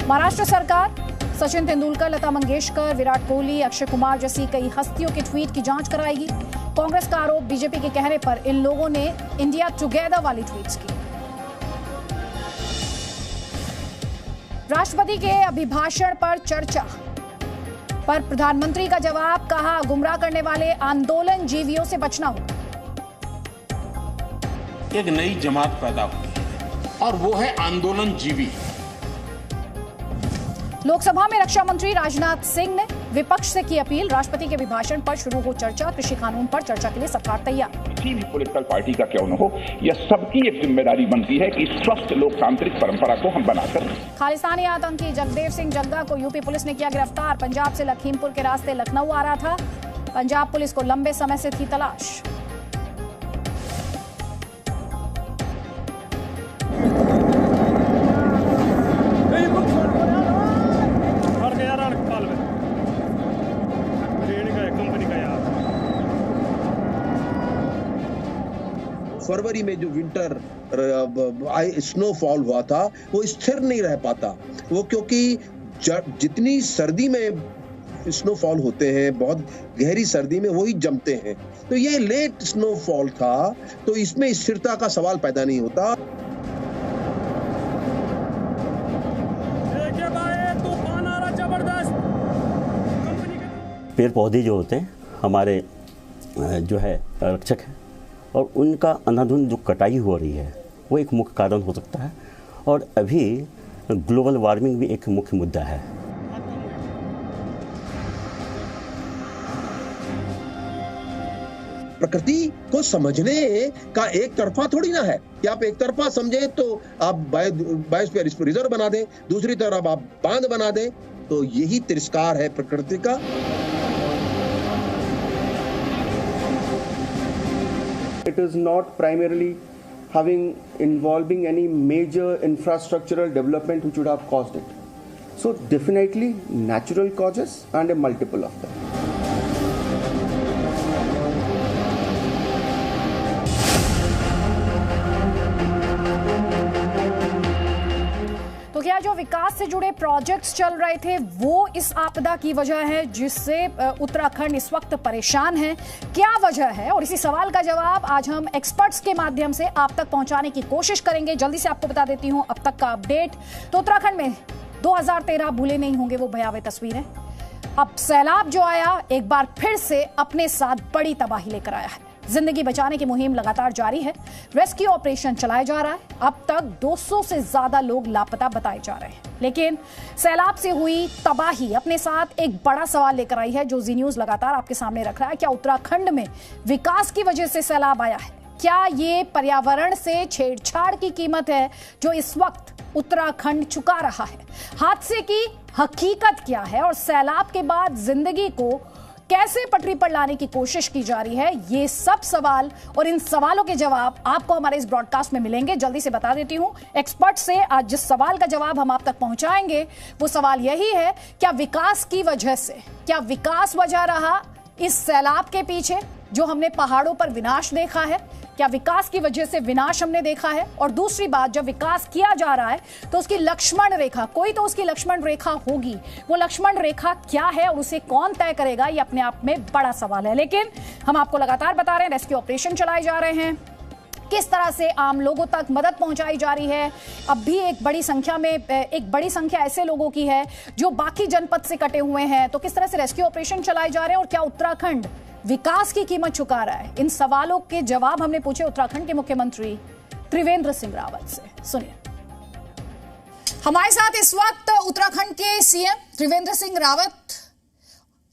महाराष्ट्र सरकार सचिन तेंदुलकर, लता मंगेशकर, विराट कोहली, अक्षय कुमार जैसी कई हस्तियों के ट्वीट की जांच कराएगी। कांग्रेस का आरोप, बीजेपी के कहने पर इन लोगों ने इंडिया टुगेदर वाली ट्वीट्स की। राष्ट्रपति के अभिभाषण पर चर्चा पर प्रधानमंत्री का जवाब, कहा गुमराह करने वाले आंदोलन जीवियों से बचना होगा। एक नई जमात पैदा हुई है और वो है आंदोलन जीवी। लोकसभा में रक्षा मंत्री राजनाथ सिंह ने विपक्ष से की अपील, राष्ट्रपति के अभिभाषण पर शुरू हो चर्चा, कृषि कानून पर चर्चा के लिए सरकार तैयार। किसी भी पॉलिटिकल पार्टी का क्यों न हो, यह सबकी एक जिम्मेदारी बनती है कि स्वस्थ लोकतांत्रिक परंपरा को हम बनाकर। खालिस्तानी आतंकी जगदेव सिंह जग्गा को यूपी पुलिस ने किया गिरफ्तार। पंजाब से लखीमपुर के रास्ते लखनऊ आ रहा था। पंजाब पुलिस को लंबे समय से थी तलाश। फरवरी में जो विंटर स्नोफॉल हुआ था वो स्थिर नहीं रह पाता, वो क्योंकि जितनी सर्दी में स्नोफॉल होते हैं, बहुत गहरी सर्दी में वही जमते हैं, तो ये लेट स्नोफॉल था, तो इसमें स्थिरता का सवाल पैदा नहीं होता। पेड़ पौधे जो होते हैं हमारे जो है रक्षक हैं, और उनका अंधाधुंध जो कटाई हो रही है वो एक मुख्य कारण हो सकता है। और अभी ग्लोबल वार्मिंग भी एक मुख्य मुद्दा है। प्रकृति को समझने का एक तरफा थोड़ी ना है कि आप एक तरफा समझे तो आप बायोस्फीयर इसको रिजर्व बना दें, दूसरी तरफ आप बांध बना दें, तो यही तिरस्कार है प्रकृति का। It is not primarily involving any major infrastructural development which would have caused it. So definitely natural causes and a multiple of them. तो क्या जो विकास से जुड़े प्रोजेक्ट्स चल रहे थे वो इस आपदा की वजह है जिससे उत्तराखंड इस वक्त परेशान है? क्या वजह है? और इसी सवाल का जवाब आज हम एक्सपर्ट्स के माध्यम से आप तक पहुंचाने की कोशिश करेंगे। जल्दी से आपको बता देती हूं अब तक का अपडेट। तो उत्तराखंड में 2013 भूले नहीं होंगे वो भयावह तस्वीरें। अब सैलाब जो आया एक बार फिर से अपने साथ बड़ी तबाही लेकर आया है। जिंदगी बचाने की मुहिम लगातार जारी है, रेस्क्यू ऑपरेशन चलाया जा रहा है। अब तक 200 से ज्यादा लोग लापता बताए जा रहे हैं। लेकिन सैलाब से हुई तबाही अपने साथ एक बड़ा सवाल लेकर आई है जो जी न्यूज लगातार आपके सामने रख रहा है। क्या उत्तराखंड में विकास की वजह से सैलाब आया है? क्या ये पर्यावरण से छेड़छाड़ की कीमत है जो इस वक्त उत्तराखंड चुका रहा है? हादसे की हकीकत क्या है और सैलाब के बाद जिंदगी को कैसे पटरी पर लाने की कोशिश की जा रही है? ये सब सवाल और इन सवालों के जवाब आपको हमारे इस ब्रॉडकास्ट में मिलेंगे। जल्दी से बता देती हूं एक्सपर्ट से आज जिस सवाल का जवाब हम आप तक पहुंचाएंगे वो सवाल यही है, क्या विकास की वजह से, क्या विकास वजह रहा इस सैलाब के पीछे जो हमने पहाड़ों पर विनाश देखा है? क्या विकास की वजह से विनाश हमने देखा है? और दूसरी बात, जब विकास किया जा रहा है तो उसकी लक्ष्मण रेखा, कोई तो उसकी लक्ष्मण रेखा होगी, वो लक्ष्मण रेखा क्या है और उसे कौन तय करेगा? ये अपने आप में बड़ा सवाल है। लेकिन हम आपको लगातार बता रहे हैं रेस्क्यू ऑपरेशन चलाए जा रहे हैं, किस तरह से आम लोगों तक मदद पहुंचाई जा रही है। अब भी एक बड़ी संख्या ऐसे लोगों की है जो बाकी जनपद से कटे हुए हैं, तो किस तरह से रेस्क्यू ऑपरेशन चलाए जा रहे हैं और क्या उत्तराखंड विकास की कीमत चुका रहा है? इन सवालों के जवाब हमने पूछे उत्तराखंड के मुख्यमंत्री त्रिवेंद्र सिंह रावत से। सुनिए, हमारे साथ इस वक्त उत्तराखंड के सीएम त्रिवेंद्र सिंह रावत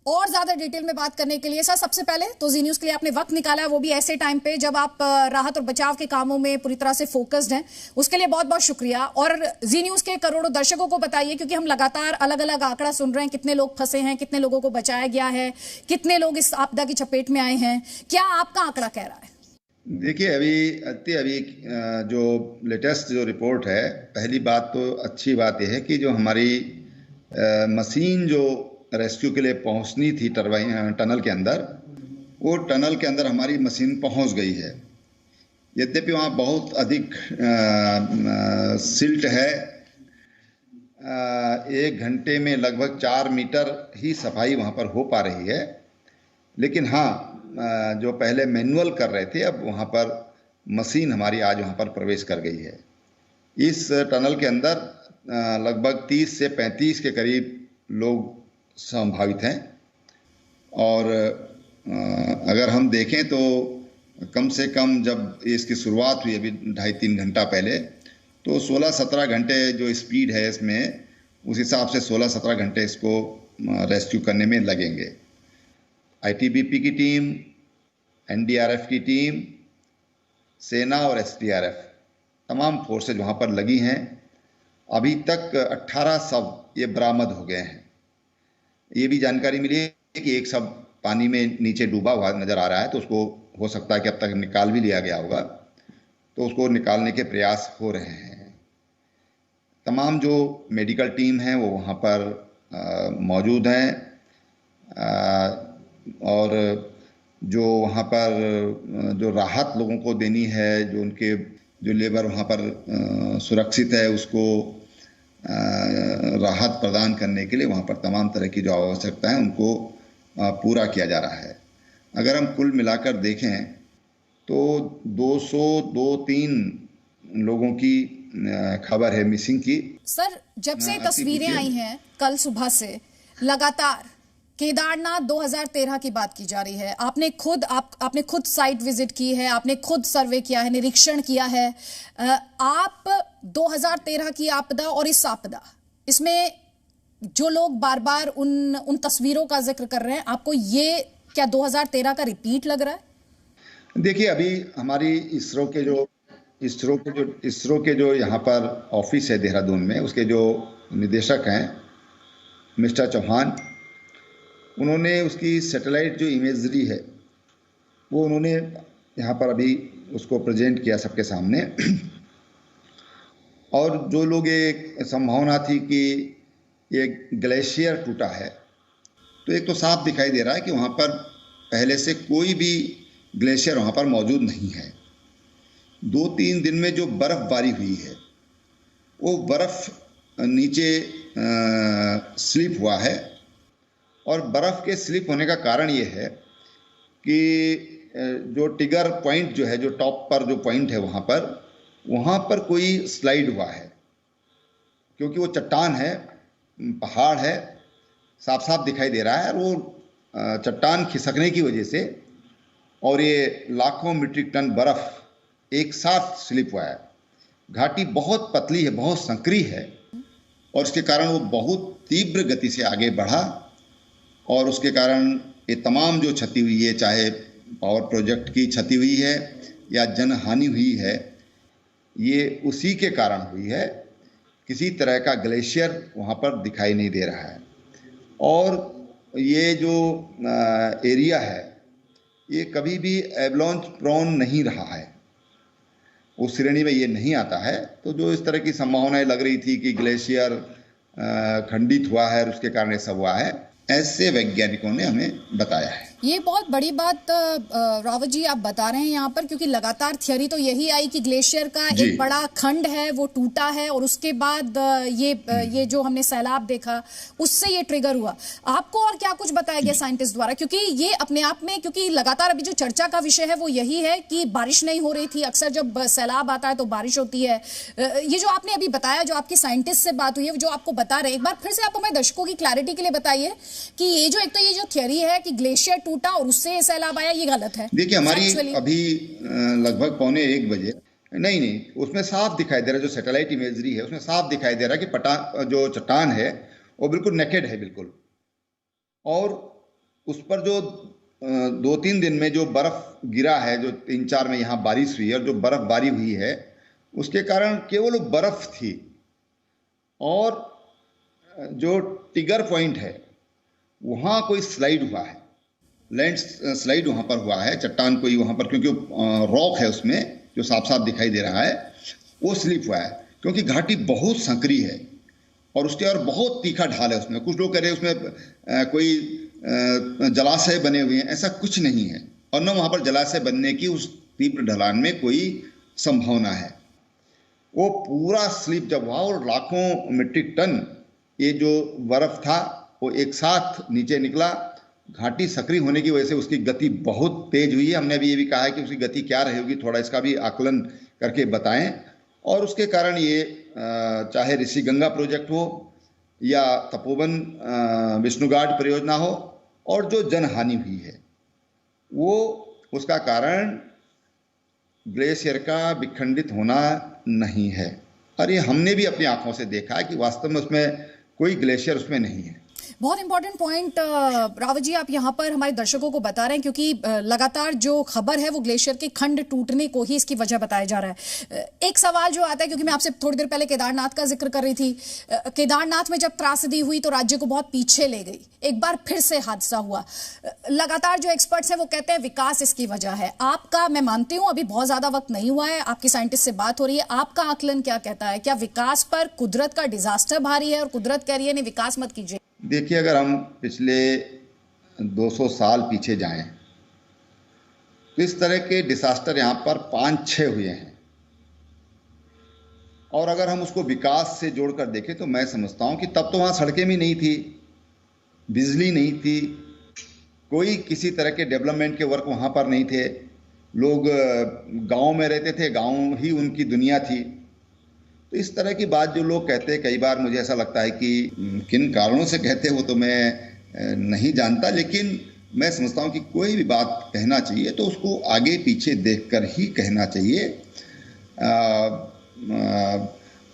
और ज्यादा डिटेल में बात करने के लिए। सर, सबसे पहले तो जी न्यूज के लिए आपने वक्त निकाला है, वो भी ऐसे टाइम पे जब आप राहत और बचाव के कामों में पूरी तरह से फोकस्ड हैं, उसके लिए बहुत बहुत शुक्रिया। और जी न्यूज के करोड़ों दर्शकों को बताइए, क्योंकि हम लगातार अलग अलग आंकड़ा सुन रहे हैं, कितने लोग फंसे हैं, कितने लोगों को बचाया गया है, कितने लोग इस आपदा की चपेट में आए हैं, क्या आपका आंकड़ा कह रहा है? देखिए, अभी जो लेटेस्ट जो रिपोर्ट है, पहली बात तो अच्छी बात यह है कि जो हमारी मशीन जो रेस्क्यू के लिए पहुंचनी थी टनल के अंदर, वो टनल के अंदर हमारी मशीन पहुंच गई है। यद्यपि वहाँ बहुत अधिक सिल्ट है, 1 घंटे में लगभग 4 मीटर ही सफाई वहाँ पर हो पा रही है। लेकिन हाँ, जो पहले मैनुअल कर रहे थे, अब वहाँ पर मशीन हमारी आज वहाँ पर प्रवेश कर गई है। इस टनल के अंदर लगभग 30 से 35 के करीब लोग संभावित हैं। और अगर हम देखें तो कम से कम जब इसकी शुरुआत हुई अभी 2.5-3 घंटा पहले, तो 16-17 घंटे जो स्पीड है इसमें, उस हिसाब से 16-17 घंटे इसको रेस्क्यू करने में लगेंगे। आईटीबीपी की टीम, एनडीआरएफ की टीम, सेना और एसडीआरएफ तमाम फोर्सेज वहाँ पर लगी हैं। अभी तक 18 शव ये बरामद हो गए हैं। ये भी जानकारी मिली है कि एक शव पानी में नीचे डूबा हुआ नज़र आ रहा है, तो उसको हो सकता है कि अब तक निकाल भी लिया गया होगा, तो उसको निकालने के प्रयास हो रहे हैं। तमाम जो मेडिकल टीम है वो वहाँ पर मौजूद हैं, और जो वहाँ पर जो राहत लोगों को देनी है, जो उनके जो लेबर वहाँ पर सुरक्षित है, उसको राहत प्रदान करने के लिए वहाँ पर तमाम तरह की जो आवश्यकता है उनको पूरा किया जा रहा है। अगर हम कुल मिलाकर देखें तो 203 लोगों की खबर है मिसिंग की। सर, जब से तस्वीरें आई हैं कल सुबह से लगातार केदारनाथ 2013 की बात की जा रही है। आपने खुद साइट विजिट की है, आपने खुद सर्वे किया है, निरीक्षण किया है। आप 2013 की आपदा और इस आपदा, इसमें जो लोग बार बार उन तस्वीरों का जिक्र कर रहे हैं, आपको ये क्या 2013 का रिपीट लग रहा है? देखिए, अभी हमारी इसरो के जो यहाँ पर ऑफिस है देहरादून में, उसके जो निदेशक हैं मिस्टर चौहान, उन्होंने उसकी सैटेलाइट जो इमेजरी है वो उन्होंने यहाँ पर अभी उसको प्रेजेंट किया सबके सामने। और जो लोग ये संभावना थी कि ये ग्लेशियर टूटा है, तो एक तो साफ दिखाई दे रहा है कि वहाँ पर पहले से कोई भी ग्लेशियर वहाँ पर मौजूद नहीं है। 2-3 दिन में जो बर्फ़बारी हुई है, वो बर्फ़ नीचे स्लिप हुआ है, और बर्फ़ के स्लिप होने का कारण ये है कि जो टिगर पॉइंट जो है, जो टॉप पर जो पॉइंट है वहाँ पर कोई स्लाइड हुआ है, क्योंकि वो चट्टान है, पहाड़ है, साफ साफ दिखाई दे रहा है। और वो चट्टान खिसकने की वजह से और ये लाखों मीट्रिक टन बर्फ़ एक साथ स्लिप हुआ है। घाटी बहुत पतली है, बहुत संकरी है, और उसके कारण वो बहुत तीव्र गति से आगे बढ़ा, और उसके कारण ये तमाम जो क्षति हुई है, चाहे पावर प्रोजेक्ट की क्षति हुई है या जनहानि हुई है, ये उसी के कारण हुई है। किसी तरह का ग्लेशियर वहाँ पर दिखाई नहीं दे रहा है। और ये जो एरिया है, ये कभी भी एवलांच प्रोन नहीं रहा है, उस श्रेणी में ये नहीं आता है। तो जो इस तरह की संभावनाएं लग रही थी कि ग्लेशियर खंडित हुआ है और उसके कारण ये सब हुआ है, ऐसे वैज्ञानिकों ने हमें बताया है। ये बहुत बड़ी बात रावत जी आप बता रहे हैं यहाँ पर, क्योंकि लगातार थियरी तो यही आई कि ग्लेशियर का एक बड़ा खंड है वो टूटा है, और उसके बाद ये जो हमने सैलाब देखा उससे ये ट्रिगर हुआ। आपको और क्या कुछ बताया गया साइंटिस्ट द्वारा? क्योंकि ये अपने आप में, क्योंकि लगातार अभी जो चर्चा का विषय है वो यही है कि बारिश नहीं हो रही थी। अक्सर जब सैलाब आता है तो बारिश होती है। ये जो आपने अभी बताया, जो आपकी साइंटिस्ट से बात हुई है, जो आपको बता रहे, एक बार फिर से आप हमें दर्शकों की क्लैरिटी के लिए बताइए कि ये जो थियरी है कि ग्लेशियर टूटा और उससे सैलाब आया, ये गलत है। देखिए, हमारी अभी लगभग 1:15 बजे नहीं, उसमें साफ दिखाई दे रहा है, जो सैटेलाइट इमेजरी है उसमें साफ दिखाई दे रहा है कि जो चट्टान है वो बिल्कुल नेकेड है, बिल्कुल। और उस पर जो 2-3 दिन में जो बर्फ गिरा है, जो 3-4 में यहाँ बारिश हुई है, और जो बर्फबारी हुई है, उसके कारण केवल बर्फ थी। और जो टिगर पॉइंट है वहाँ कोई स्लाइड हुआ है, लैंड स्लाइड वहाँ पर हुआ है, चट्टान कोई वहाँ पर, क्योंकि रॉक है उसमें जो साफ साफ दिखाई दे रहा है, वो स्लिप हुआ है। क्योंकि घाटी बहुत संकरी है और उसके और बहुत तीखा ढाल है उसमें। कुछ लोग कह रहे हैं उसमें कोई जलाशय बने हुए हैं, ऐसा कुछ नहीं है। और न वहाँ पर जलाशय बनने की उस तीव्र ढलान में कोई संभावना है। वो पूरा स्लिप जब हुआ और लाखों मीट्रिक टन ये जो बर्फ था वो एक साथ नीचे निकला, घाटी सक्रिय होने की वजह से उसकी गति बहुत तेज हुई है। हमने अभी ये भी कहा है कि उसकी गति क्या रही होगी, थोड़ा इसका भी आकलन करके बताएं। और उसके कारण ये चाहे ऋषिगंगा प्रोजेक्ट हो या तपोवन विष्णुघाट परियोजना हो, और जो जनहानि हुई है वो उसका कारण ग्लेशियर का विखंडित होना नहीं है। और ये हमने भी अपनी आंखों से देखा है कि वास्तव में उसमें कोई ग्लेशियर उसमें नहीं है। बहुत इंपॉर्टेंट पॉइंट रावत जी आप यहाँ पर हमारे दर्शकों को बता रहे हैं, क्योंकि लगातार जो खबर है वो ग्लेशियर के खंड टूटने को ही इसकी वजह बताया जा रहा है। एक सवाल जो आता है, क्योंकि मैं आपसे थोड़ी देर पहले केदारनाथ का जिक्र कर रही थी, केदारनाथ में जब त्रासदी हुई तो राज्य को बहुत पीछे ले गई, एक बार फिर से हादसा हुआ। लगातार जो एक्सपर्ट्स हैं वो कहते हैं विकास इसकी वजह है। आपका, मैं मानती हूँ अभी बहुत ज्यादा वक्त नहीं हुआ है, आपकी साइंटिस्ट से बात हो रही है, आपका आकलन क्या कहता है? क्या विकास पर कुदरत का डिजास्टर भारी है और कुदरत कह रही है नहीं विकास मत कीजिए? देखिए, अगर हम पिछले 200 साल पीछे जाएं तो इस तरह के डिजास्टर यहाँ पर 5-6 हुए हैं। और अगर हम उसको विकास से जोड़कर देखें तो मैं समझता हूँ कि तब तो वहाँ सड़कें भी नहीं थी, बिजली नहीं थी, कोई किसी तरह के डेवलपमेंट के वर्क वहाँ पर नहीं थे। लोग गाँव में रहते थे, गाँव ही उनकी दुनिया थी। तो इस तरह की बात जो लोग कहते हैं, कई बार मुझे ऐसा लगता है कि किन कारणों से कहते हैं वो तो मैं नहीं जानता, लेकिन मैं समझता हूँ कि कोई भी बात कहना चाहिए तो उसको आगे पीछे देखकर ही कहना चाहिए।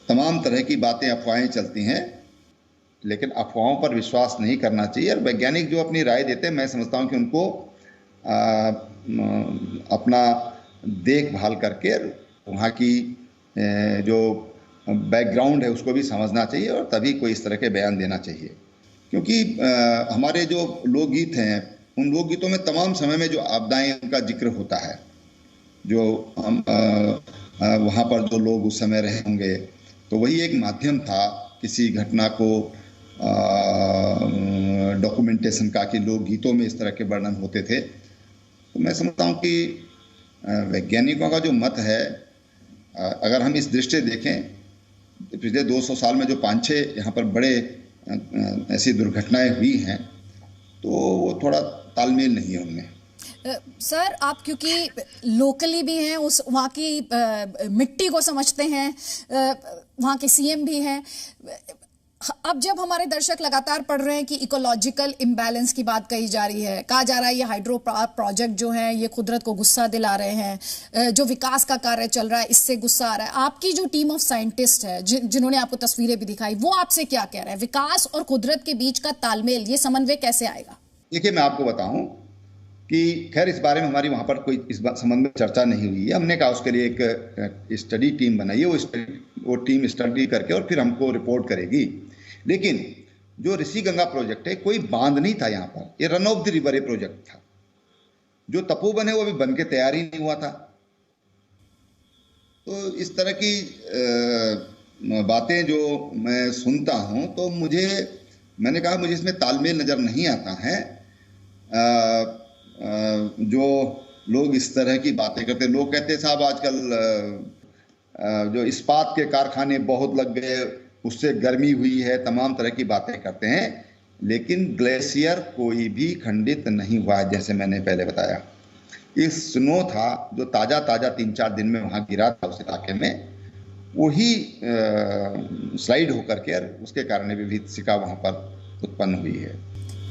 तमाम तरह की बातें, अफवाहें चलती हैं, लेकिन अफवाहों पर विश्वास नहीं करना चाहिए। और वैज्ञानिक जो अपनी राय देते हैं, मैं समझता हूँ कि उनको अपना देखभाल करके वहाँ की जो बैकग्राउंड है उसको भी समझना चाहिए और तभी कोई इस तरह के बयान देना चाहिए। क्योंकि हमारे जो लोकगीत हैं, उन लोकगीतों में तमाम समय में जो आपदाएं उनका जिक्र होता है, जो हम वहाँ पर जो लोग उस समय रहे होंगे, तो वही एक माध्यम था किसी घटना को डॉक्यूमेंटेशन का, कि लोकगीतों में इस तरह के वर्णन होते थे। तो मैं समझता हूँ कि वैज्ञानिकों का जो मत है, अगर हम इस दृष्टि से देखें, पिछले 200 साल में जो 5-6 यहाँ पर बड़े ऐसी दुर्घटनाएं हुई हैं, तो वो थोड़ा तालमेल नहीं है उनमें। सर, आप क्योंकि लोकली भी हैं, उस वहाँ की मिट्टी को समझते हैं, वहाँ के सीएम भी हैं, अब जब हमारे दर्शक लगातार पढ़ रहे हैं कि इकोलॉजिकल इम्बैलेंस की बात कही जा रही है, कहा जा रहा है ये हाइड्रो प्रोजेक्ट जो है ये कुदरत को गुस्सा दिला रहे हैं, जो विकास का कार्य चल रहा है इससे गुस्सा आ रहा है, आपकी जो टीम ऑफ साइंटिस्ट है जिन्होंने आपको तस्वीरें भी दिखाई, वो आपसे क्या कह रहे हैं? विकास और कुदरत के बीच का तालमेल, ये समन्वय कैसे आएगा? देखिए, मैं आपको बताऊं कि खैर इस बारे में हमारी वहाँ पर कोई इस संबंध में चर्चा नहीं हुई है। हमने कहा उसके लिए एक स्टडी टीम बनाई है, वो टीम स्टडी करके और फिर हमको रिपोर्ट करेगी। लेकिन जो ऋषिगंगा प्रोजेक्ट है, कोई बांध नहीं था यहाँ पर, ये run of the river project था। जो तपोवन है वो अभी बन के तैयार ही नहीं हुआ था। तो इस तरह की बातें जो मैं सुनता हूँ तो मैंने कहा मुझे इसमें तालमेल नज़र नहीं आता है। जो लोग इस तरह की बातें करते हैं, लोग कहते हैं साहब आजकल जो इस्पात के कारखाने बहुत लग गए, उससे गर्मी हुई है, तमाम तरह की बातें करते हैं, लेकिन ग्लेशियर कोई भी खंडित नहीं हुआ है। जैसे मैंने पहले बताया, इस स्नो था जो ताज़ा 3-4 दिन में वहाँ गिरा था उस इलाके में, वही स्लाइड होकर के उसके कारण विभीषिका वहाँ पर उत्पन्न हुई है।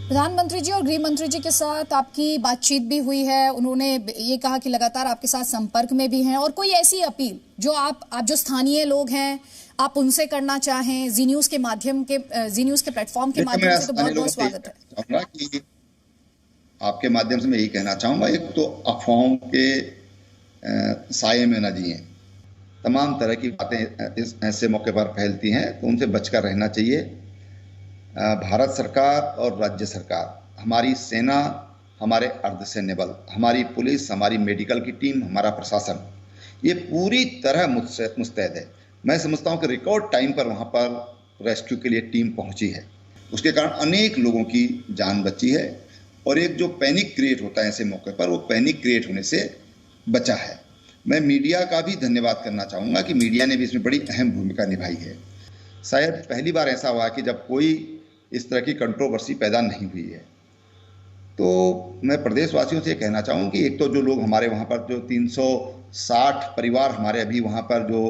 प्रधानमंत्री जी और गृह मंत्री जी के साथ आपकी बातचीत भी हुई है, उन्होंने ये कहा कि लगातार आपके साथ संपर्क में भी हैं, और कोई ऐसी अपील जो आप जो स्थानीय लोग हैं आप उनसे करना चाहें जी न्यूज़ के प्लेटफॉर्म के माध्यम से, तो बहुत बहुत स्वागत है। कि आपके माध्यम से मैं यही कहना चाहूँगा, एक तो अफवाहों के साये में न जिए। तमाम तरह की बातें इस ऐसे मौके पर फैलती हैं, तो उनसे बचकर रहना चाहिए। भारत सरकार और राज्य सरकार, हमारी सेना, हमारे अर्धसैन्य बल, हमारी पुलिस, हमारी मेडिकल की टीम, हमारा प्रशासन, ये पूरी तरह मुस्तैद है। मैं समझता हूँ कि रिकॉर्ड टाइम पर वहाँ पर रेस्क्यू के लिए टीम पहुँची है, उसके कारण अनेक लोगों की जान बची है। और एक जो पैनिक क्रिएट होता है ऐसे मौके पर, वो पैनिक क्रिएट होने से बचा है। मैं मीडिया का भी धन्यवाद करना चाहूँगा कि मीडिया ने भी इसमें बड़ी अहम भूमिका निभाई है। शायद पहली बार ऐसा हुआ कि जब कोई इस तरह की कंट्रोवर्सी पैदा नहीं हुई है। तो मैं प्रदेशवासियों से कहना चाहूँ कि एक तो जो लोग हमारे वहाँ पर जो 360 परिवार हमारे अभी वहाँ पर जो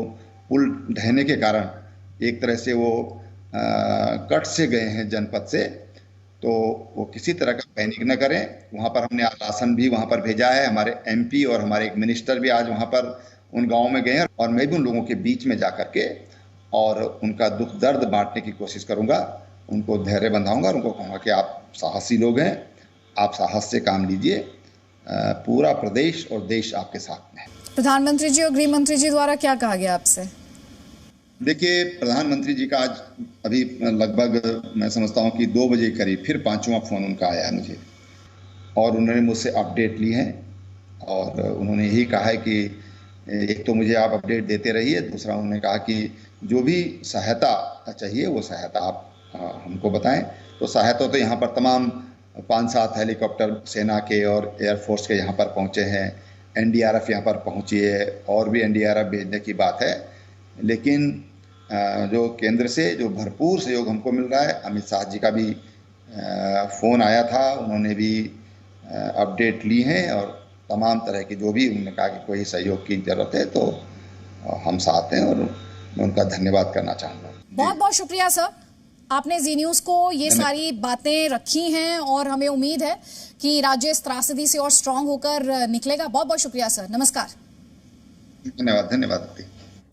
पुल ढहने के कारण एक तरह से वो कट से गए हैं जनपद से, तो वो किसी तरह का पैनिक न करें। वहाँ पर हमने आज राशन भी वहाँ पर भेजा है। हमारे एमपी और हमारे एक मिनिस्टर भी आज वहाँ पर उन गाँव में गए हैं और मैं भी उन लोगों के बीच में जा कर के और उनका दुख दर्द बांटने की कोशिश करूँगा, उनको धैर्य बंधाऊँगा और उनको कहूँगा कि आप साहसी लोग हैं, आप साहस से काम लीजिए, पूरा प्रदेश और देश आपके साथ में है। प्रधानमंत्री जी और गृह मंत्री जी द्वारा क्या कहा गया आपसे? देखिए, प्रधानमंत्री जी का आज अभी लगभग मैं समझता हूँ कि 2 बजे करीब फिर 5वां फ़ोन उनका आया है मुझे, और उन्होंने मुझसे अपडेट ली है और उन्होंने यही कहा है कि एक तो मुझे आप अपडेट देते रहिए, दूसरा उन्होंने कहा कि जो भी सहायता चाहिए वो सहायता आप हमको बताएं। तो सहायता तो यहाँ पर तमाम 5-7 हेलीकॉप्टर सेना के और एयरफोर्स के यहाँ पर पहुँचे हैं, एनडीआरएफ यहाँ पर पहुँची है और भी एनडीआरएफ भेजने की बात है। लेकिन जो केंद्र से जो भरपूर सहयोग हमको मिल रहा है, अमित शाह जी का भी फ़ोन आया था, उन्होंने भी अपडेट ली हैं और तमाम तरह की जो भी उन्होंने कहा कि कोई सहयोग की ज़रूरत है तो हम साथ हैं और मैं उनका धन्यवाद करना चाहूँगा। बहुत बहुत शुक्रिया सर, आपने जी न्यूज़ को ये सारी बातें रखी हैं और हमें उम्मीद है कि राज्य इस त्रासदी से और स्ट्रांग होकर निकलेगा। बहुत बहुत शुक्रिया सर, नमस्कार। धन्यवाद।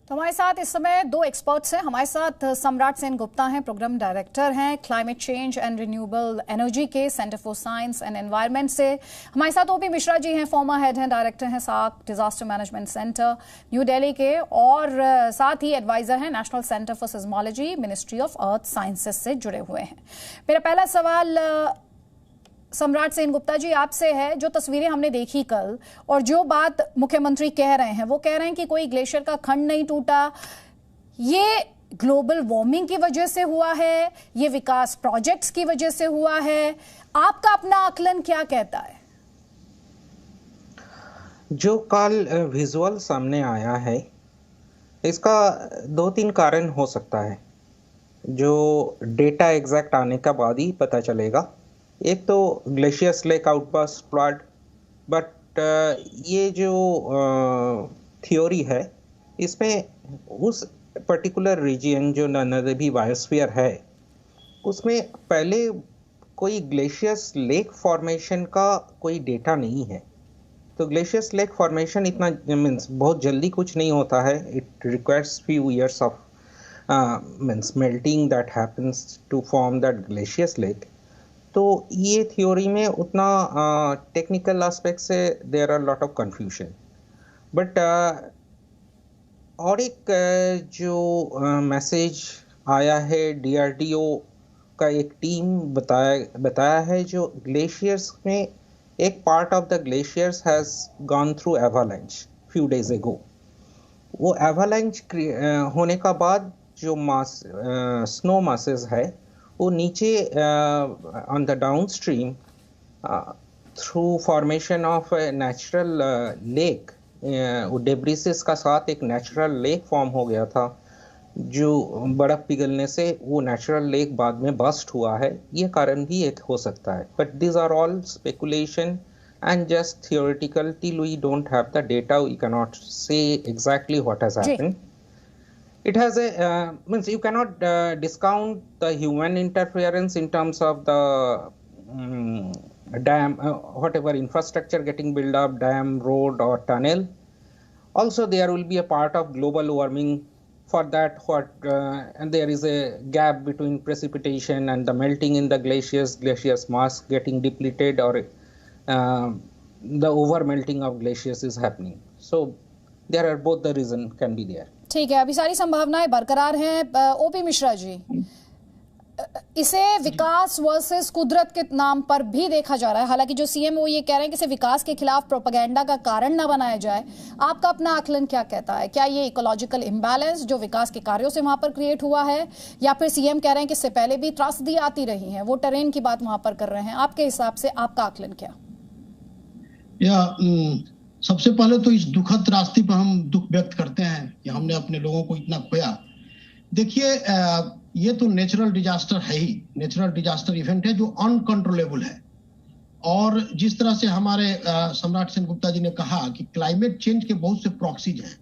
तो हमारे साथ इस समय 2 एक्सपर्ट्स हैं। हमारे साथ सम्राट सेन गुप्ता हैं, प्रोग्राम डायरेक्टर हैं climate change and renewable energy के centre for science and environment से। हमारे साथ ओपी मिश्रा जी हैं, फॉर्मर हेड हैं, डायरेक्टर हैं SAARC disaster management centre New Delhi के, और साथ ही एडवाइजर हैं national centre for seismology, ministry of earth sciences से जुड़े हुए हैं। मेरा पहला सवाल सम्राट सेन गुप्ता जी आपसे है, जो तस्वीरें हमने देखी कल और जो बात मुख्यमंत्री कह रहे हैं, वो कह रहे हैं कि कोई ग्लेशियर का खंड नहीं टूटा, ये ग्लोबल वार्मिंग की वजह से हुआ है, ये विकास प्रोजेक्ट्स की वजह से हुआ है। आपका अपना आकलन क्या कहता है? जो कल विजुअल सामने आया है, इसका 2-3 कारण हो सकता है, जो डेटा एग्जैक्ट आने के बाद ही पता चलेगा। एक तो glaciers lake outburst flood, but ये जो थ्योरी है, इसमें उस पर्टिकुलर रीजन जो नदी बायोस्फीयर है, उसमें पहले कोई ग्लेशियर्स लेक फॉर्मेशन का कोई डेटा नहीं है। तो ग्लेशियर्स लेक फॉर्मेशन इतना मीन्स बहुत जल्दी कुछ नहीं होता है। It requires few years of means melting that happens to form that glaciers lake. तो ये थ्योरी में उतना टेक्निकल एस्पेक्ट से there are lot of confusion. But और एक जो मैसेज आया है डीआरडीओ का एक टीम बताया है, जो ग्लेशियर्स में एक part of the glaciers has gone through avalanche few days ago. वो एवालांच होने का बाद जो स्नो मासेस है वो नीचे on the down stream through formation of natural lake, वो डेब्रिसेस का साथ एक नेचुरल लेक फॉर्म हो गया था, जो बर्फ पिघलने से वो नेचुरल लेक बाद में बस्ट हुआ है। ये कारण भी एक हो सकता है, but this are all speculation and just theoretical. Till we don't have the data, we cannot say exactly what has happened. It has a means you cannot discount the human interference in terms of the dam, whatever infrastructure getting built up, dam, road or tunnel. Also there will be a part of global warming. For that, and there is a gap between precipitation and the melting in the glaciers mass getting depleted, or the over melting of glaciers is happening. So there are both the reason can be there. ठीक है, अभी सारी संभावनाएं बरकरार हैं। OP Mishra जी, इसे विकास versus कुदरत के नाम पर भी देखा जा रहा है। हालांकि जो सीएम वो ये कह रहे हैं कि इसे विकास के खिलाफ प्रोपेगेंडा का कारण ना बनाया जाए। आपका अपना आकलन क्या कहता है? क्या ये इकोलॉजिकल इम्बैलेंस जो विकास के कार्यों से वहां पर क्रिएट हुआ है, या फिर सीएम कह रहे हैं कि इससे पहले भी त्रासदी आती रही है, वो टेरेन की बात वहां पर कर रहे हैं? आपके हिसाब से आपका आकलन क्या? सबसे पहले तो इस दुखद रास्ते पर हम दुख व्यक्त करते हैं कि हमने अपने लोगों को इतना खोया। देखिए, ये तो नेचुरल डिजास्टर है ही, नेचुरल डिजास्टर इवेंट है जो अनकंट्रोलेबल है। और जिस तरह से हमारे सम्राट सेनगुप्ता जी ने कहा कि क्लाइमेट चेंज के बहुत से प्रॉक्सीज हैं,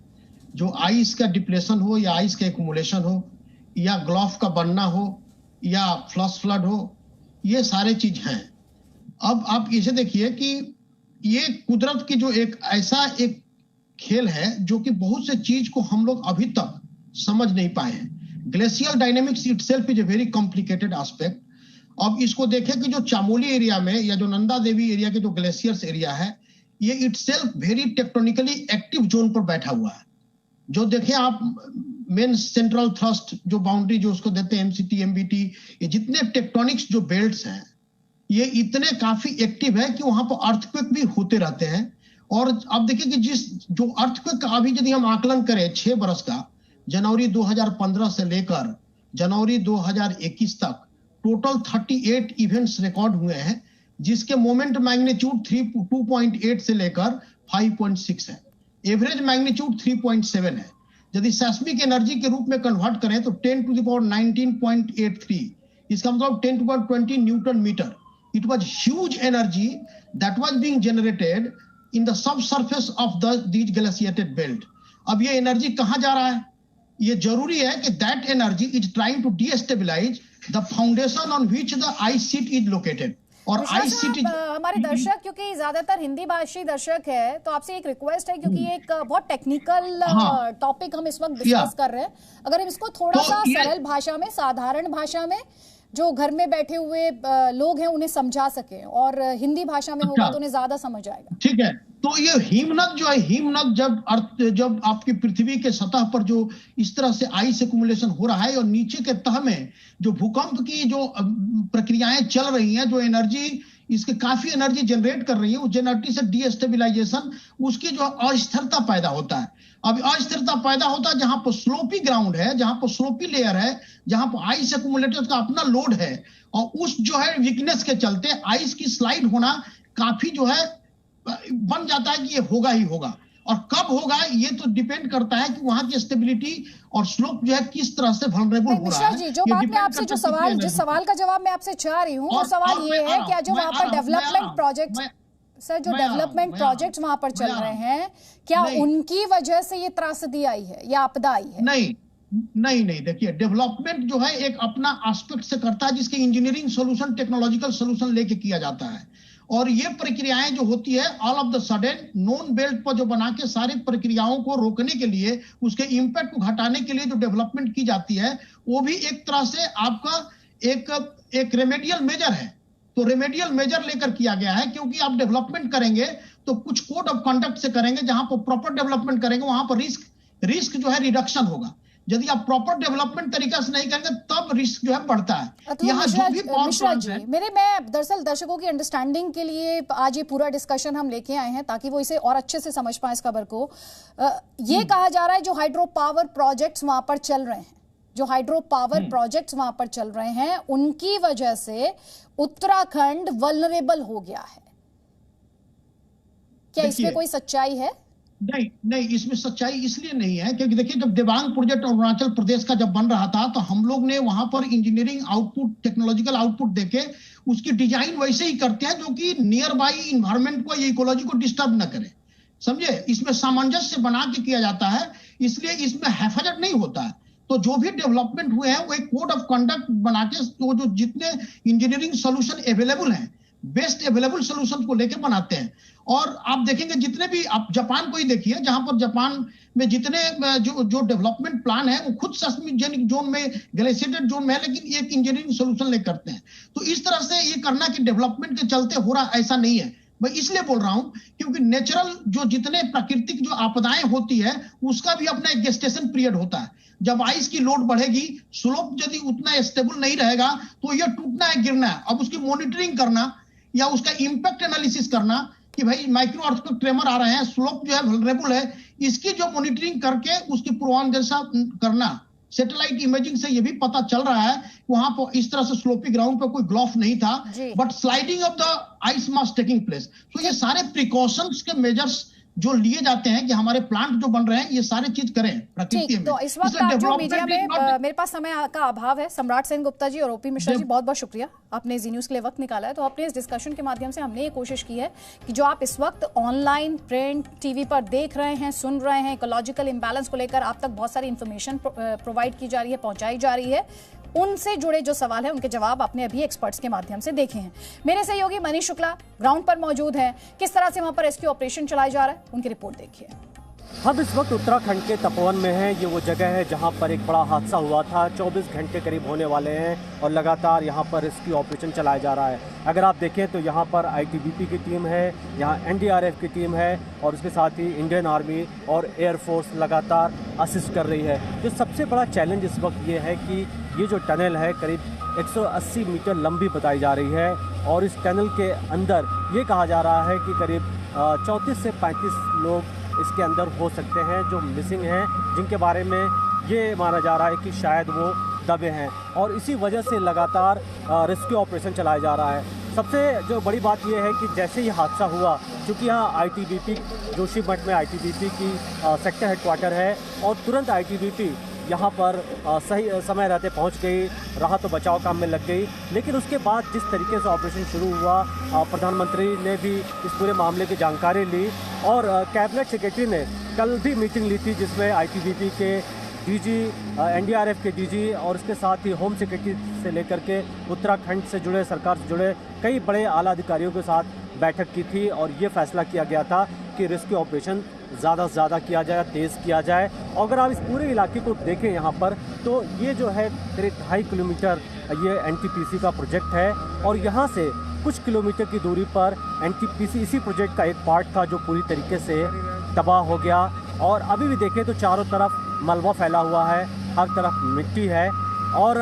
जो आइस का डिप्लेशन हो या आइस का एक्यूमुलेशन हो या ग्लॉफ का बनना हो या फ्लश फ्लड हो, ये सारे चीज हैं। अब आप इसे देखिए कि ये कुदरत की जो एक ऐसा एक खेल है जो कि बहुत से चीज को हम लोग अभी तक समझ नहीं पाए हैं। Glacial dynamics itself is a very complicated aspect. अब इसको देखें कि जो चामोली एरिया में या जो नंदा देवी एरिया के जो ग्लेशियर्स एरिया है, ये itself very tectonically active zone पर बैठा हुआ है। जो देखें आप मेन सेंट्रल थ्रस्ट जो बाउंड्री जो उसको देते हैं एमसीटी, एमबीटी, ये जितने टेक्टोनिक्स जो बेल्ट्स हैं ये इतने काफी एक्टिव है कि वहां पर अर्थक्वेक भी होते रहते हैं। और अब देखिए कि जो अर्थक्वेक का अभी यदि हम आकलन करें 6 बरस का, जनवरी 2015 से लेकर जनवरी 2021 तक टोटल 38 इवेंट्स रिकॉर्ड हुए हैं, जिसके मोमेंट मैग्नीट्यूड 2.8 से लेकर 5.6 है। एवरेज मैग्नीट्यूड 3.7 है। यदि सेस्मिक एनर्जी के रूप में कन्वर्ट करें तो 10 to the power 19.83, इसका मतलब 10 to the power 20 newton metre. It was huge energy that was being generated in the subsurface of these glaciated belt. अब ये एनर्जी कहां जा रहा है? ये जरूरी है कि that energy is trying to destabilize the foundation on which the ice sheet is located. और आइस सीट हमारे दर्शक क्योंकि ज्यादातर हिंदी भाषी दर्शक है, तो आपसे एक रिक्वेस्ट है, क्योंकि ये एक बहुत टेक्निकल टॉपिक हम इस वक्त डिस्कस कर रहे हैं, अगर हम इसको थोड़ा सा सरल भाषा में, साधारण भाषा में, जो घर में बैठे हुए लोग हैं उन्हें समझा सके, और हिंदी भाषा में होगा तो उन्हें ज्यादा समझ आएगा। ठीक है। तो ये हिमनद जो है, हिमनद जब आपकी पृथ्वी के सतह पर जो इस तरह से आइस एक्यूमुलेशन हो रहा है और नीचे के तह में जो भूकंप की जो प्रक्रियाएं चल रही हैं, जो एनर्जी इसके काफी एनर्जी जनरेट कर रही है, उस एनर्जी से डीस्टेबिलाइजेशन, उसकी जो अस्थिरता पैदा होता है। अब अस्थिरता पैदा होता है जहां पर स्लोपी ग्राउंड है, जहां पर स्लोपी लेयर है, जहां पर आइस एक्यूमुलेटर का अपना लोड है, और उस जो है वीकनेस के चलते आइस की स्लाइड होना काफी जो है बन जाता है कि ये होगा ही होगा। और कब होगा ये तो डिपेंड करता है कि वहां की स्टेबिलिटी और स्लोप जो है किस तरह से वल्नरेबल हो रहा है। जी, जो बात मैं आपसे जिस सवाल का जवाब मैं आपसे चाह रही हूँ, वो सवाल ये है क्या जो वहां पर डेवलपमेंट प्रोजेक्ट, सर जो डेवलपमेंट प्रोजेक्ट्स वहां पर चल रहे हैं, क्या उनकी वजह से ये त्रासदी आई है या आपदा आई है? नहीं, देखिए, डेवलपमेंट जो है एक अपना एस्पेक्ट से करता है, जिसके इंजीनियरिंग सोल्यूशन, टेक्नोलॉजिकल सोल्यूशन लेके किया जाता है। और ये प्रक्रियाएं जो होती है all of the sudden known belt पर जो बना के सारी प्रक्रियाओं को रोकने के लिए, उसके इंपैक्ट को घटाने के लिए जो डेवलपमेंट की जाती है, वो भी एक तरह से आपका एक रेमेडियल मेजर है। तो रेमेडियल मेजर लेकर किया गया है, क्योंकि आप डेवलपमेंट करेंगे तो कुछ कोड ऑफ कंडक्ट से करेंगे, जहां पर प्रॉपर डेवलपमेंट करेंगे वहां पर रिस्क जो है रिडक्शन होगा। यदि आप प्रॉपर डेवलपमेंट तरीका से नहीं करेंगे तब रिस्क जो है बढ़ता है। यहाँ जो भी मैं दरअसल दर्शकों की अंडरस्टैंडिंग के लिए आज ये पूरा डिस्कशन हम लेके आए हैं, ताकि वो इसे और अच्छे से समझ पाए इस खबर को। ये कहा जा रहा है जो हाइड्रो पावर प्रोजेक्ट्स वहां पर चल रहे हैं, जो हाइड्रो पावर प्रोजेक्ट्स वहां पर चल रहे हैं, उनकी वजह से उत्तराखंड वल्नरेबल हो गया है। क्या इसमें कोई सच्चाई है? नहीं, इसमें सच्चाई इसलिए नहीं है क्योंकि देखिए, जब देवांग प्रोजेक्ट अरुणाचल प्रदेश का जब बन रहा था, तो हम लोग ने वहां पर इंजीनियरिंग आउटपुट, टेक्नोलॉजिकल आउटपुट देके उसकी डिजाइन वैसे ही करते हैं जो कि नियर बाई इन्वायरमेंट को या इकोलॉजी को डिस्टर्ब न करे, समझे। इसमें सामंजस्य बना के किया जाता है, इसलिए इसमें हैफाजत नहीं होता है। तो जो भी डेवलपमेंट हुए हैं वो एक कोड ऑफ कंडक्ट बना के, वो जो जितने इंजीनियरिंग सोल्यूशन अवेलेबल हैं, बेस्ट अवेलेबल सॉल्यूशन को लेके बनाते हैं। और आप देखेंगे जितने भी, आप जापान को ही देखिए, जहां पर जापान में जितने जो डेवलपमेंट प्लान है वो खुद सेस्मिक जोन में, ग्लेशिएटेड जोन में है, लेकिन एक इंजीनियरिंग सॉल्यूशन लेकर करते हैं। तो इस तरह से ये करना कि डेवलपमेंट के चलते हो रहा, ऐसा नहीं है। मैं इसलिए बोल रहा हूं क्योंकि नेचुरल जो जितने प्राकृतिक जो आपदाएं होती है उसका भी अपना एक गेस्टेशन पीरियड होता है। जब आइस की लोड बढ़ेगी, स्लोप यदि उतना स्टेबल नहीं रहेगा तो यह टूटना है, गिरना है। अब उसकी मॉनिटरिंग करना या उसका इंपैक्ट एनालिसिस करना कि भाई माइक्रो अर्थक्वेक ट्रेमर आ रहे हैं, स्लोप जो है वल्नरेबल है, इसकी जो मॉनिटरिंग करके उसकी पूर्वानुदेशा करना, सैटेलाइट इमेजिंग से ये भी पता चल रहा है वहां पर इस तरह से स्लोपी ग्राउंड पर कोई ग्लॉफ नहीं था, but sliding of the ice mass taking place. तो ये सारे प्रिकॉशंस के मेजर्स जो लिए जाते हैं कि हमारे प्लांट जो बन रहे हैं ये सारी चीज करें प्रकृति में। तो इस वक्त आप जो मीडिया में, मेरे पास समय का अभाव है, सम्राट सेन गुप्ता जी और ओपी मिश्रा जी, बहुत बहुत शुक्रिया, आपने जी न्यूज के लिए वक्त निकाला है। तो अपने इस डिस्कशन के माध्यम से हमने ये कोशिश की है कि जो आप इस वक्त ऑनलाइन, प्रिंट, टीवी पर देख रहे हैं, सुन रहे हैं, इकोलॉजिकल इंबैलेंस को लेकर आप तक बहुत सारी इंफॉर्मेशन प्रोवाइड की जा रही है, पहुंचाई जा रही है, उनसे जुड़े जो सवाल है उनके जवाब आपने अभी एक्सपर्ट्स के माध्यम से देखे हैं। मेरे सहयोगी मनीष शुक्ला ग्राउंड पर मौजूद है, किस तरह से वहां पर रेस्क्यू ऑपरेशन चलाया जा रहा है उनकी रिपोर्ट देखिए। हम इस वक्त उत्तराखंड के तपोवन में हैं। ये वो जगह है जहां पर एक बड़ा हादसा हुआ था। 24 घंटे करीब होने वाले हैं और लगातार यहां पर रेस्क्यू ऑपरेशन चलाया जा रहा है। अगर आप देखें तो यहां पर आईटीबीपी की टीम है, यहां एनडीआरएफ की टीम है और उसके साथ ही इंडियन आर्मी और एयरफोर्स लगातार असिस्ट कर रही है। जो सबसे बड़ा चैलेंज इस वक्त ये है कि ये जो टनल है करीब 180 मीटर लंबी बताई जा रही है और इस टनल के अंदर ये कहा जा रहा है कि करीब 34 से 35 लोग इसके अंदर हो सकते हैं जो मिसिंग हैं, जिनके बारे में ये माना जा रहा है कि शायद वो दबे हैं और इसी वजह से लगातार रेस्क्यू ऑपरेशन चलाया जा रहा है। सबसे जो बड़ी बात यह है कि जैसे ही हादसा हुआ, क्योंकि यहाँ आईटीबीपी जोशीमठ में आईटीबीपी की सेक्टर हेडक्वार्टर है और तुरंत आईटीबीपी यहाँ पर सही समय रहते पहुँच गई, राहत और बचाव काम में लग गई। लेकिन उसके बाद जिस तरीके से ऑपरेशन शुरू हुआ, प्रधानमंत्री ने भी इस पूरे मामले की जानकारी ली और कैबिनेट सेक्रेटरी ने कल भी मीटिंग ली थी जिसमें आईटीबीपी के डीजी, एनडीआरएफ के डीजी और उसके साथ ही होम सेक्रेटरी से लेकर के उत्तराखंड से जुड़े, सरकार से जुड़े कई बड़े आला अधिकारियों के साथ बैठक की थी और ये फैसला किया गया था कि रेस्क्यू ऑपरेशन ज़्यादा से ज़्यादा किया जाए, तेज़ किया जाए। और अगर आप इस पूरे इलाके को देखें यहाँ पर तो ये जो है करीब 2.5 किलोमीटर ये एनटीपीसी का प्रोजेक्ट है और यहाँ से कुछ किलोमीटर की दूरी पर एनटीपीसी इसी प्रोजेक्ट का एक पार्ट था जो पूरी तरीके से तबाह हो गया। और अभी भी देखें तो चारों तरफ मलबा फैला हुआ है, हर तरफ मिट्टी है और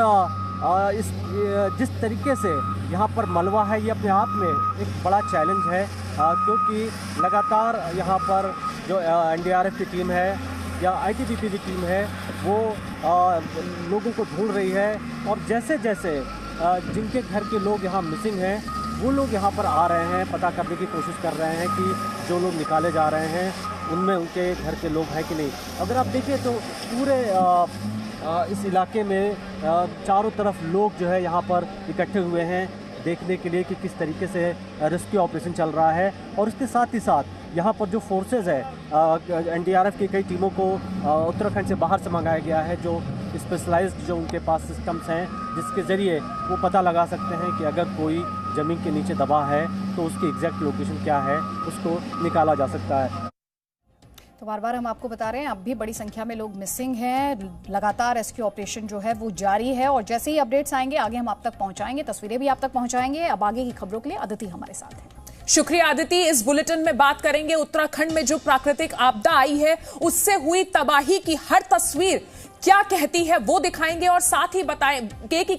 जिस तरीके से यहाँ पर मलबा है ये अपने आप में एक बड़ा चैलेंज है, क्योंकि लगातार यहाँ पर जो एनडीआरएफ की टीम है या आईटीबीपी की टीम है वो लोगों को ढूंढ रही है और जैसे जैसे जिनके घर के लोग यहाँ मिसिंग हैं वो लोग यहाँ पर आ रहे हैं, पता करने की कोशिश कर रहे हैं कि जो लोग निकाले जा रहे हैं उनमें उनके घर के लोग हैं कि नहीं। अगर आप देखें तो पूरे इस इलाके में चारों तरफ लोग जो है यहाँ पर इकट्ठे हुए हैं देखने के लिए कि किस तरीके से रेस्क्यू ऑपरेशन चल रहा है। और इसके साथ ही साथ यहाँ पर जो फोर्सेस है, एनडीआरएफ की कई टीमों को उत्तराखंड से बाहर से मंगाया गया है, जो स्पेशलाइज्ड जो उनके पास सिस्टम्स हैं जिसके ज़रिए वो पता लगा सकते हैं कि अगर कोई ज़मीन के नीचे दबा है तो उसकी एग्जैक्ट लोकेशन क्या है, उसको निकाला जा सकता है। तो बार बार हम आपको बता रहे हैं अब भी बड़ी संख्या में लोग मिसिंग हैं, लगातार रेस्क्यू ऑपरेशन जो है वो जारी है और जैसे ही अपडेट्स आएंगे आगे हम आप तक पहुंचाएंगे, तस्वीरें भी आप तक पहुंचाएंगे। अब आगे की खबरों के लिए अदिति हमारे साथ है। शुक्रिया अदिति। इस बुलेटिन में बात करेंगे उत्तराखंड में जो प्राकृतिक आपदा आई है उससे हुई तबाही की हर तस्वीर क्या कहती है वो दिखाएंगे और साथ ही बताएंगे कि